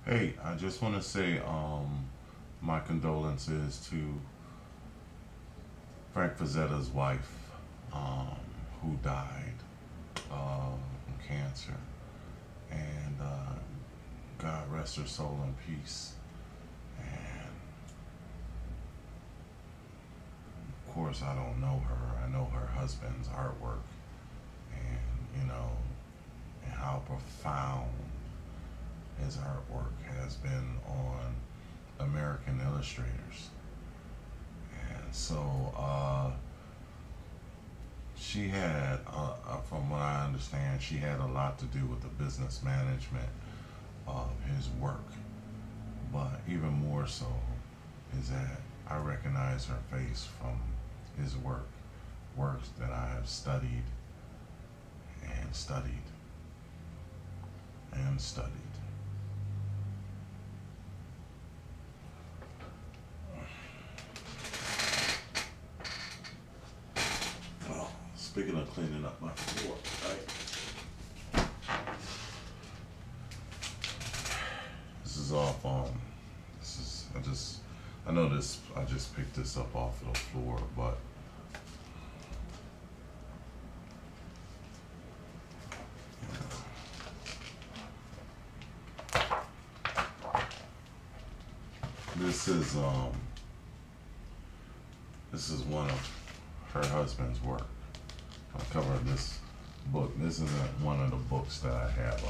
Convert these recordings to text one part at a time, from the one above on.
Hey, I just want to say my condolences to Frank Frazetta's wife, um, who died from cancer. And God rest her soul in peace. And of course, I don't know her. I know her husband's artwork, and and how profound his artwork has been on American illustrators. And so she had, from what I understand, she had a lot to do with the business management of his work. But even more so is that I recognize her face from his works that I have studied and studied and studied. Well, speaking of cleaning up my floor, right? This is off. This is I know this. I just picked this up off of the floor, but this is this is one of her husband's work. On the cover of this book. This isn't one of the books that I have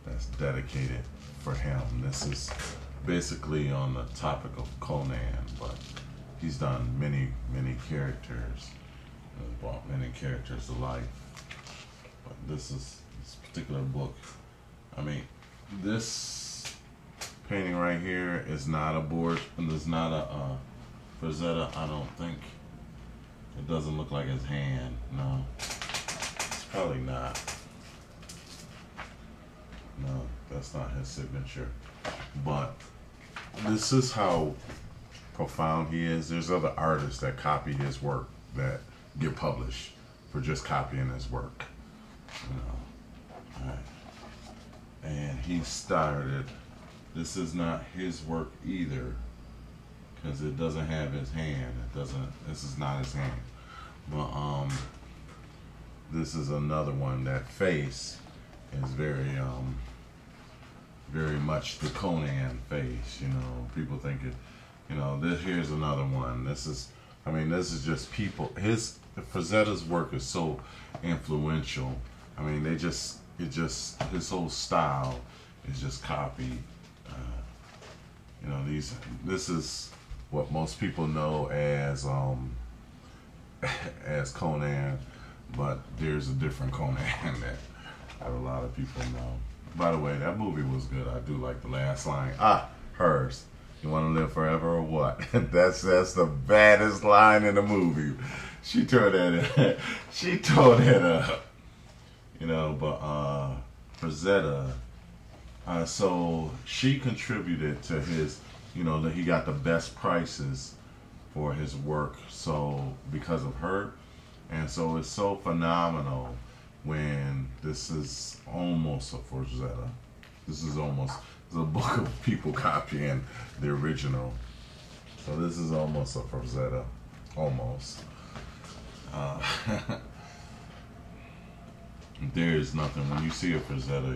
that's dedicated for him. This is basically on the topic of Conan, but he's done many characters, brought many characters to life. But this particular book, I mean, this painting right here is not a board, and there's not a Frazetta. I don't think. It doesn't look like his hand. No, it's probably not. No, that's not his signature. But this is how profound he is. There's other artists that copy his work that get published for just copying his work. All right. And he started. This is not his work either, because it doesn't have his hand. It doesn't. This is not his hand. But this is another one. That face is very much the Conan face. People think it. Here's another one. This is. I mean, this is just people. Frazetta's work is so influential. I mean, his whole style is just copied. This is what most people know as as Conan, but there's a different Conan that a lot of people know. By the way, that movie was good. I do like the last line. Hers. You want to live forever or what? That's the baddest line in the movie. She tore that. She tore that up. But Frazetta. So she contributed to his, that he got the best prices for his work. So because of her, and so it's so phenomenal when this is almost a Frazetta. This is almost a book of people copying the original. So this is almost a Frazetta, almost. There is nothing when you see a Frazetta,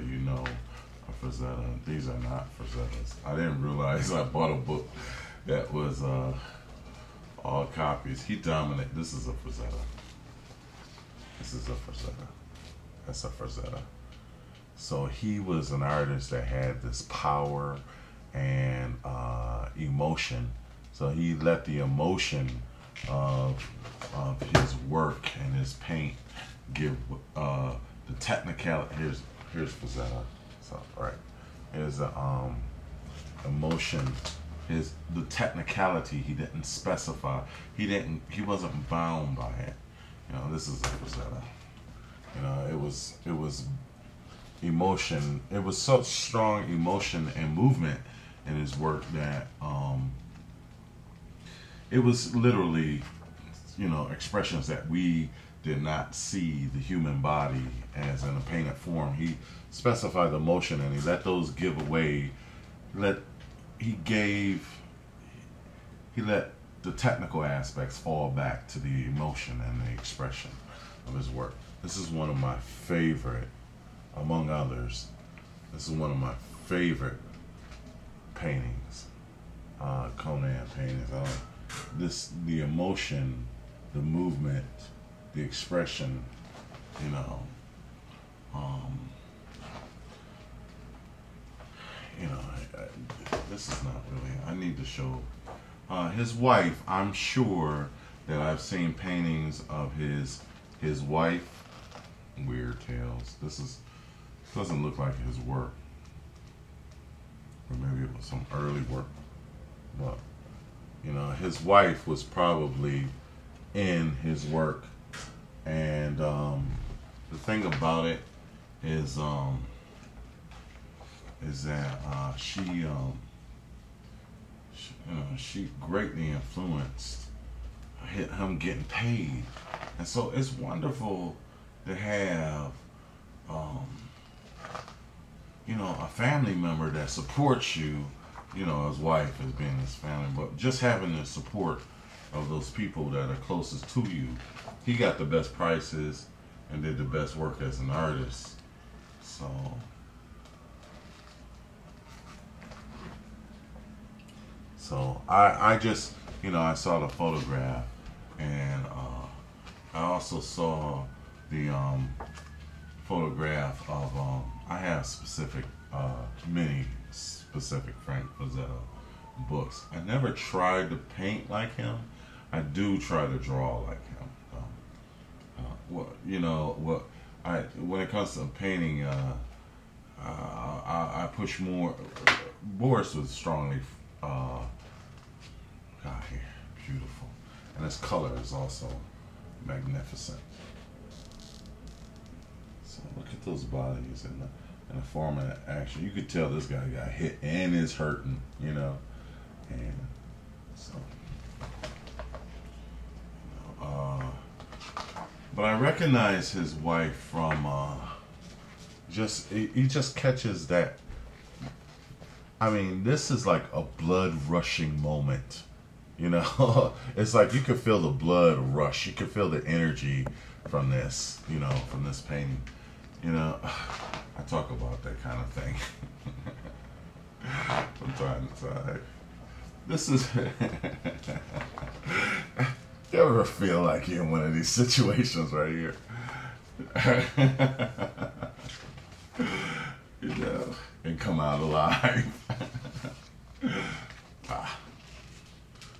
a Frazetta. These are not Frazettas. I didn't realize I bought a book that was all copies. He dominated. This is a Frazetta. This is a Frazetta. That's a Frazetta. So he was an artist that had this power and emotion. So he let the emotion of his work and his paint give the technicality. Here's Frazetta. So right, here's the emotion. The technicality. He didn't specify. He wasn't bound by it. This is a Frazetta. It was emotion. It was such strong emotion and movement in his work that it was literally, expressions that we did not see the human body as in a painted form. He specified the motion, and he let those give away let he gave he let the technical aspects fall back to the emotion and the expression of his work. This is one of my favorite, among others. This is one of my favorite paintings, Conan paintings. The emotion, the movement, the expression, you know, this is not really. I need to show his wife. I'm sure that I've seen paintings of his wife. Weird Tales. Doesn't look like his work, or maybe it was some early work. But his wife was probably in his work, and the thing about it is that she greatly influenced him getting paid, and so it's wonderful to have a family member that supports you. His wife as being his family, but just having the support of those people that are closest to you. He got the best prices and did the best work as an artist. So I just, I saw the photograph, and I also saw the photograph of, I have many specific Frank Frazetta books. I never tried to paint like him. I do try to draw like him. When it comes to painting, I push more. Boris was strongly, here, beautiful, and his color is also magnificent. So look at those bodies and the form of action. You could tell this guy got hit and is hurting, and so. But I recognize his wife from he just catches that. I mean, this is like a blood rushing moment. It's like you could feel the blood rush. You could feel the energy from this, from this painting. I talk about that kind of thing from time to time. This is. You ever feel like you're in one of these situations right here? And come out alive.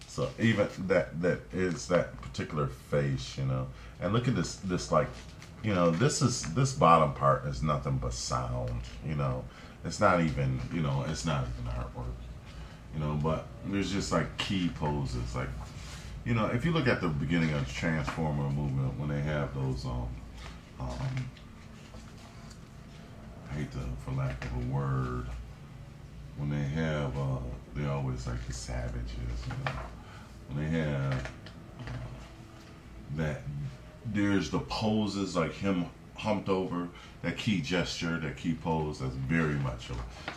So even that is that particular face, and look at this like, this bottom part is nothing but sound, it's not even, it's not even artwork, but there's just like key poses, like, if you look at the beginning of the Transformer movement, when they have those, I hate to, for lack of a word, when they have, they always like the savages, when they have that, there's the poses like him humped over, that key gesture, that key pose, that's very much,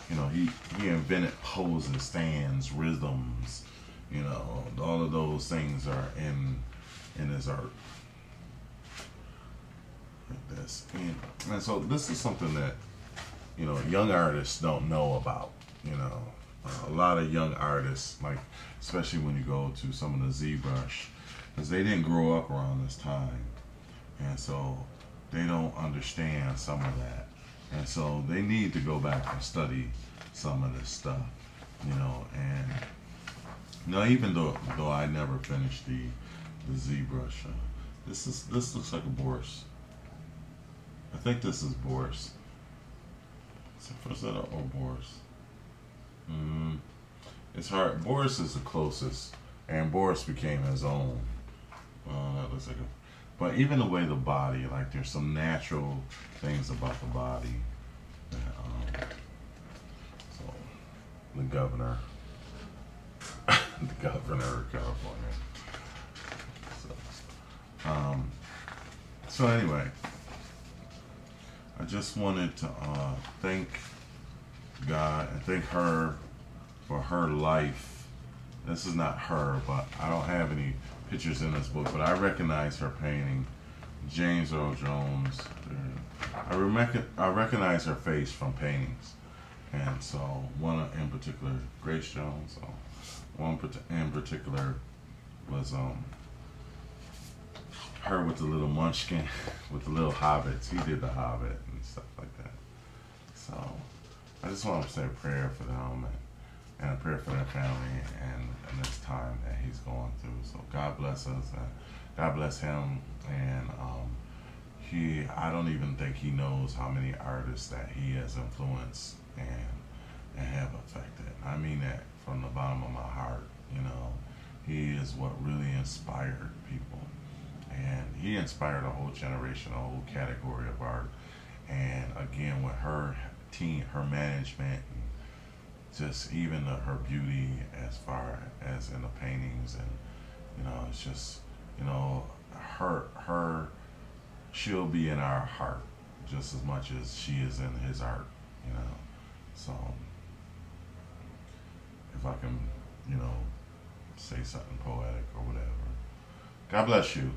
he invented poses, stands, rhythms, all of those things are in his art. Like this. And so this is something that, young artists don't know about, a lot of young artists, like, especially when you go to some of the ZBrush, because they didn't grow up around this time. And so they don't understand some of that. And so they need to go back and study some of this stuff, and even though I never finished the ZBrush, this looks like a Boris. I think this is Boris. Is it Frazetta or Boris? It's hard. Boris is the closest, and Boris became his own. That looks like a. But even the way the body, like, there's some natural things about the body. So the governor. The governor of California. So anyway, I just wanted to thank God and thank her for her life. This is not her, but I don't have any pictures in this book, but I recognize her painting. James Earl Jones. I recognize her face from paintings. And so one in particular, Grace Jones. So one in particular was her with the little munchkin, with the little hobbits. He did the Hobbit and stuff like that. So I just want to say a prayer for them and a prayer for their family and this time that he's going through. So God bless us and God bless him. And I don't even think he knows how many artists that he has influenced and have affected. I mean that from the bottom of my heart. You know, he is what really inspired people. And he inspired a whole generation, a whole category of art. And again, with her team, her management, and just even her beauty as far as in the paintings, and you know, it's just, you know, she'll be in our heart just as much as she is in his art, you know. So if I can, you know, say something poetic or whatever. God bless you.